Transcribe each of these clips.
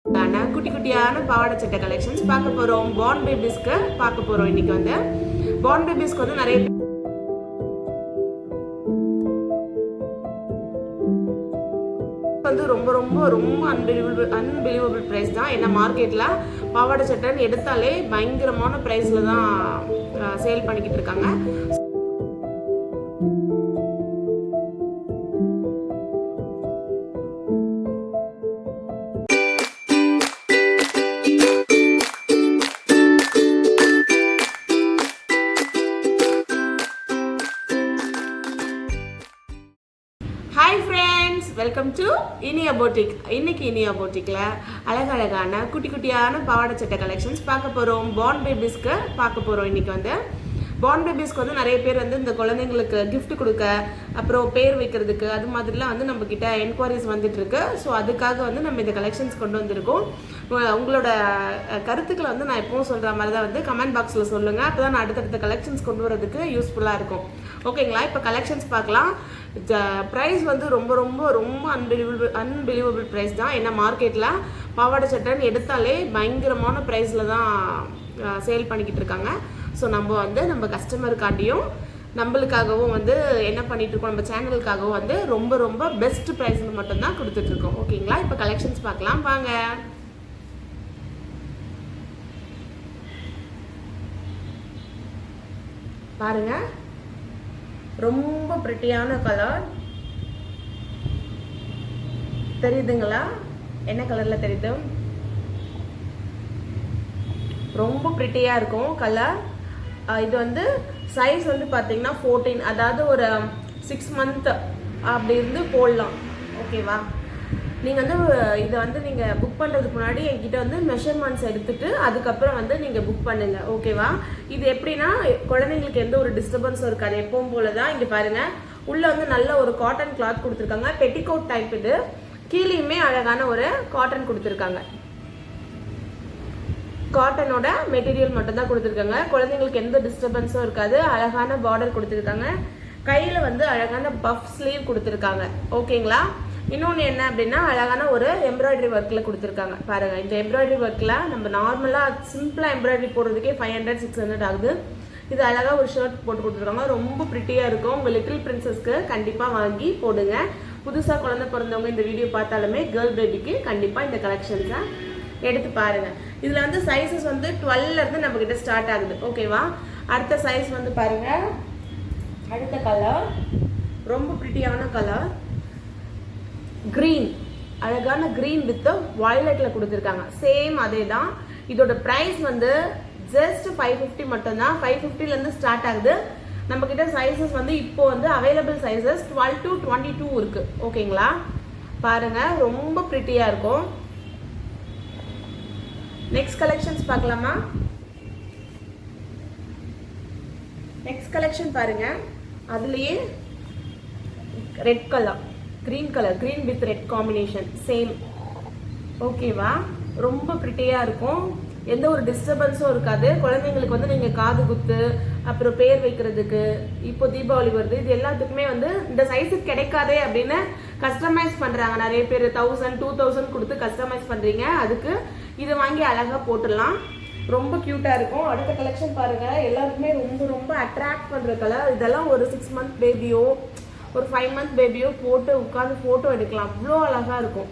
குட்டி குட்டியான பாவாடை சட்டை கலெக்ஷன்ஸ் பார்க்க போறோம். பார்ன் பேபிஸ்க்கு பார்க்க போறோம். இன்னைக்கு வந்து பார்ன் பேபிஸ்க்கு வந்து நிறைய வந்து ரொம்ப ரொம்ப ரொம்ப அன்பிலீவபிள் பிரைஸ் தான். ஏன்னா மார்க்கெட்ல பாவாடை சட்டைன்னு எடுத்தாலே பயங்கரமான பிரைஸ்ல தான் சேல் பண்ணிக்கிட்டு இருக்காங்க. Hi friends, welcome to Iniya boutique. இன்னைக்கு இனியா போட்டிக்கில் அழகழகான குட்டி குட்டியான பாவாடை சட்டை கலெக்ஷன்ஸ் பார்க்க போகிறோம். பார்ன் பேபிஸ்க்கு பார்க்க போகிறோம். இன்றைக்கி வந்து பார்ன் பேபிஸ்க்கு வந்து நிறைய பேர் வந்து இந்த குழந்தைங்களுக்கு கிஃப்ட் கொடுக்க, அப்புறம் பேர் வைக்கிறதுக்கு, அது மாதிரிலாம் வந்து நம்மக்கிட்ட என்கொயரிஸ் வந்துட்டுருக்கு. ஸோ அதுக்காக வந்து நம்ம இந்த கலெக்ஷன்ஸ் கொண்டு வந்திருக்கோம். உங்களோட கருத்துக்களை வந்து நான் எப்பவும் சொல்கிற மாதிரி தான் வந்து கமெண்ட் பாக்ஸில் சொல்லுங்கள். அப்போ தான் நான் அடுத்தடுத்த கலெக்ஷன்ஸ் கொண்டு வரதுக்கு யூஸ்ஃபுல்லாக இருக்கும். ஓகேங்களா? இப்போ கலெக்ஷன்ஸ் பார்க்கலாம். ப்ரைஸ் வந்து ரொம்ப ரொம்ப ரொம்ப அன்பிலீவபிள் ப்ரைஸ் தான். ஏன்னா மார்க்கெட்டில் பாவாடை சட்டைன்னு எடுத்தாலே பயங்கரமான ப்ரைஸில் தான் சேல் பண்ணிக்கிட்டு இருக்காங்க. ஸோ நம்ம வந்து நம்ம கஸ்டமருக்காண்டியும் நம்மளுக்காகவும் வந்து என்ன பண்ணிட்டு இருக்கோம், நம்ம சேனலுக்காகவும் வந்து ரொம்ப ரொம்ப பெஸ்ட் ப்ரைஸில் மட்டும்தான் கொடுத்துட்ருக்கோம். ஓகேங்களா? இப்போ கலெக்ஷன்ஸ் பார்க்கலாம் வாங்க. பாருங்க, ரொம்ப பிரிட்டியான கலர் தெரியுதுங்களா? என்ன கலர்ல தெரியுது? ரொம்ப பிரிட்டியா இருக்கும் கலர். இது வந்து சைஸ் வந்து பார்த்தீங்கன்னா 14, அதாவது ஒரு 6 month அப்படி இருந்து போடலாம். ஓகேவா? நீங்கள் வந்து இதை வந்து நீங்கள் புக் பண்ணுறதுக்கு முன்னாடி என்கிட்ட வந்து மெஷர்மெண்ட்ஸ் எடுத்துகிட்டு அதுக்கப்புறம் வந்து நீங்கள் புக் பண்ணுங்க. ஓகேவா? இது எப்படின்னா குழந்தைங்களுக்கு எந்த ஒரு டிஸ்டர்பன்ஸும் இருக்காது. எப்பவும் போல தான். இங்கே பாருங்கள், உள்ளே வந்து நல்ல ஒரு காட்டன் கிளாத் கொடுத்துருக்காங்க. Petticoat type. இது கீழேயுமே அழகான ஒரு காட்டன் கொடுத்துருக்காங்க. காட்டனோட மெட்டீரியல் மட்டும்தான் கொடுத்துருக்காங்க. குழந்தைங்களுக்கு எந்த டிஸ்டர்பன்ஸும் இருக்காது. அழகான பார்டர் கொடுத்துருக்காங்க. கையில் வந்து அழகான பஃப் ஸ்லீவ் கொடுத்துருக்காங்க. ஓகேங்களா? இன்னொன்று என்ன அப்படின்னா அழகான ஒரு எம்ப்ராய்டரி ஒர்க்கில் கொடுத்துருக்காங்க. பாருங்கள், இந்த எம்ப்ராய்டரி ஒர்க்கில் நம்ம நார்மலாக சிம்பிளாக எம்ப்ராய்டரி போடுறதுக்கே 500-600 ஆகுது. இது அழகாக ஒரு ஷர்ட் போட்டு கொடுத்துருக்காங்க. ரொம்ப ப்ரிட்டியாக இருக்கும். உங்கள் லிட்டில் பிரின்சஸ்க்கு கண்டிப்பாக வாங்கி போடுங்க. புதுசாக குழந்தை பிறந்தவங்க இந்த வீடியோ பார்த்தாலுமே கேர்ள் பேபிக்கு கண்டிப்பாக இந்த கலெக்ஷன்ஸை எடுத்து பாருங்கள். இதில் வந்து சைஸஸ் வந்து 12 நம்மக்கிட்ட ஸ்டார்ட் ஆகுது. ஓகேவா? அடுத்த சைஸ் வந்து பாருங்கள். அடுத்த கலர் ரொம்ப ப்ரிட்டியான கலர் கிரீன். அழகான கிரீன் வித் வயலட்ல கொடுத்துருக்காங்க. சேம் அதே தான். இதோட ப்ரைஸ் வந்து ஜஸ்ட் 550 மட்டும்தான். 550லேருந்து ஸ்டார்ட் ஆகுது. நம்ம கிட்ட சைஸஸ் வந்து இப்போ வந்து அவைலபிள் சைஸஸ் 12 to 22 இருக்கு. ஓகேங்களா? பாருங்க, ரொம்ப ப்ரிட்டியா இருக்கும். நெக்ஸ்ட் கலெக்ஷன்ஸ் பார்க்கலாமா? நெக்ஸ்ட் கலெக்ஷன் பாருங்க. அதுலயே red colour, green colour, green with red combination same. ஓகேவா? ரொம்ப ப்ரிட்டியா இருக்கும். எந்த ஒரு டிஸ்டர்பன்ஸும் இருக்காது. குழந்தைங்களுக்கு வந்து நீங்கள் காது குத்து, அப்புறம் பேர் வைக்கிறதுக்கு, இப்போ தீபாவளி வருது, இது எல்லாத்துக்குமே வந்து இந்த சைஸுக்கு கிடைக்காதே அப்படின்னு கஸ்டமைஸ் பண்ணுறாங்க. நிறைய பேர் 1000-2000 கொடுத்து கஸ்டமைஸ் பண்ணுறீங்க. அதுக்கு இதை வாங்கி அழகாக போட்டுடலாம். ரொம்ப க்யூட்டாக இருக்கும். அடுத்த கலெக்ஷன் பாருங்கள். எல்லாருக்குமே ரொம்ப ரொம்ப அட்ராக்ட் பண்ணுற கலர். இதெல்லாம் ஒரு 6 month பேபியோ ஒரு 5 month பேபியோ போட்டு உட்காந்து ஃபோட்டோ எடுக்கலாம். அவ்வளோ அழகாக இருக்கும்.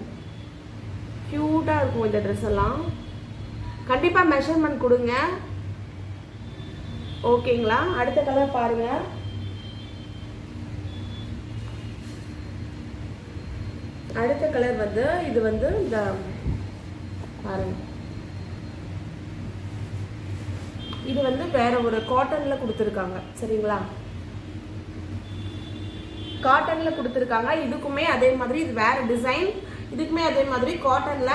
க்யூட்டாக இருக்கும் இந்த ட்ரெஸ் எல்லாம். கண்டிப்பாக மெஷர்மெண்ட் கொடுங்க. ஓகேங்களா? அடுத்த கலர் பாருங்க. அடுத்த கலர் வந்து இது வந்து இந்த பாருங்க, இது வந்து வேற ஒரு காட்டன்ல கொடுத்துருக்காங்க. சரிங்களா? காட்டன்ல கொடுத்துருக்காங்க. இதுக்குமே அதே மாதிரி, இது வேற டிசைன். இதுக்குமே அதே மாதிரி காட்டன்ல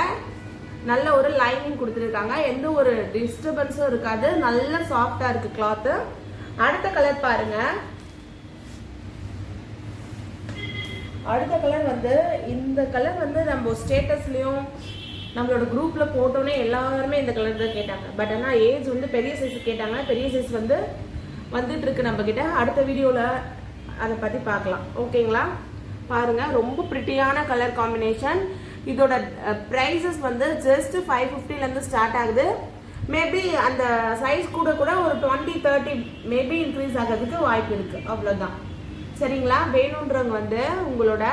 நல்ல ஒரு லைனிங் கொடுத்துருக்காங்க. எந்த ஒரு டிஸ்டர்பன்ஸும் இருக்காது. நல்ல சாஃப்டா இருக்கு கிளாத். அடுத்த கலர் பாருங்க. அடுத்த கலர் வந்து இந்த கலர் வந்து நம்ம ஸ்டேட்டஸ்லயும் நம்மளோட குரூப்ல போட்டோன்னே எல்லாருமே இந்த கலர் தான் கேட்டாங்க. பட் ஆனால் ஏஜ் வந்து பெரிய சைஸ் கேட்டாங்க. பெரிய சைஸ் வந்து வந்துட்டு இருக்கு நம்ம கிட்ட. அடுத்த வீடியோல அதை பத்தி பார்க்கலாம். ஓகேங்களா? பாருங்க, ரொம்ப பிரிட்டியான கலர் காம்பினேஷன். இதோட ப்ரைஸஸ் வந்து ஜஸ்ட் 550 இருந்து ஸ்டார்ட் ஆகுது. மேபி அந்த சைஸ் கூட கூட ஒரு 20-30 மேபி இன்க்ரீஸ் ஆகிறதுக்கு வாய்ப்பு இருக்கு. அவ்வளோதான். சரிங்களா? வேணுன்றவங்க வந்து உங்களோட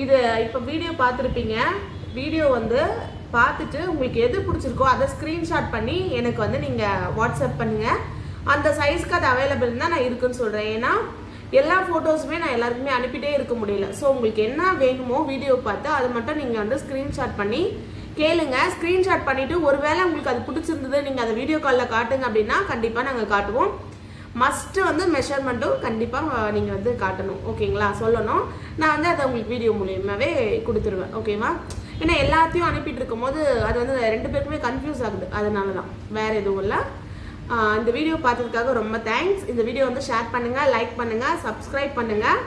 இது இப்போ வீடியோ பார்த்துருப்பீங்க. வீடியோ வந்து பார்த்துட்டு உங்களுக்கு எது பிடிச்சிருக்கோ அதை ஸ்க்ரீன்ஷாட் பண்ணி எனக்கு வந்து நீங்கள் வாட்ஸ்அப் பண்ணுங்கள். அந்த சைஸ்க்கு அது அவைலபிள் தான் நான் இருக்குன்னு சொல்கிறேன். ஏன்னா எல்லா ஃபோட்டோஸுமே நான் எல்லாருக்குமே அனுப்பிட்டே இருக்க முடியல. ஸோ உங்களுக்கு என்ன வேணுமோ வீடியோ பார்த்து அதை மட்டும் நீங்கள் வந்து ஸ்க்ரீன்ஷாட் பண்ணி கேளுங்க. ஸ்க்ரீன்ஷாட் பண்ணிவிட்டு ஒருவேளை உங்களுக்கு அது பிடிச்சிருந்தது நீங்கள் அதை வீடியோ காலில் காட்டுங்க அப்படின்னா கண்டிப்பாக நாங்கள் காட்டுவோம். மஸ்ட்டு வந்து மெஷர்மெண்ட்டும் கண்டிப்பாக நீங்கள் வந்து காட்டணும். ஓகேங்களா? சொல்லணும். நான் வந்து அதை உங்களுக்கு வீடியோ மூலியமாகவே கொடுத்துருவேன். ஓகேவா? ஏன்னா எல்லாத்தையும் அனுப்பிட்டு இருக்கும் போது அது வந்து 2 பேருக்குமே கன்ஃபியூஸ் ஆகுது. அதனால தான், வேறு எதுவும் இல்லை. இந்த வீடியோ பார்த்ததுக்காக ரொம்ப தேங்க்ஸ். இந்த வீடியோ வந்து ஷேர் பண்ணுங்கள், லைக் பண்ணுங்கள், சப்ஸ்கிரைப் பண்ணுங்கள்.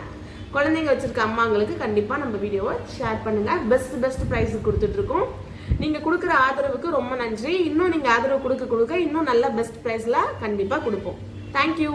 குழந்தைங்க வச்சுருக்க அம்மாங்களுக்கு கண்டிப்பாக நம்ம வீடியோவை ஷேர் பண்ணுங்கள். பெஸ்ட் ப்ரைஸ் கொடுத்துட்ருக்கோம். நீங்கள் கொடுக்குற ஆதரவுக்கு ரொம்ப நன்றி. இன்னும் நீங்கள் ஆதரவு கொடுக்க இன்னும் நல்ல பெஸ்ட் ப்ரைஸில் கண்டிப்பாக கொடுப்போம். தேங்க்யூ.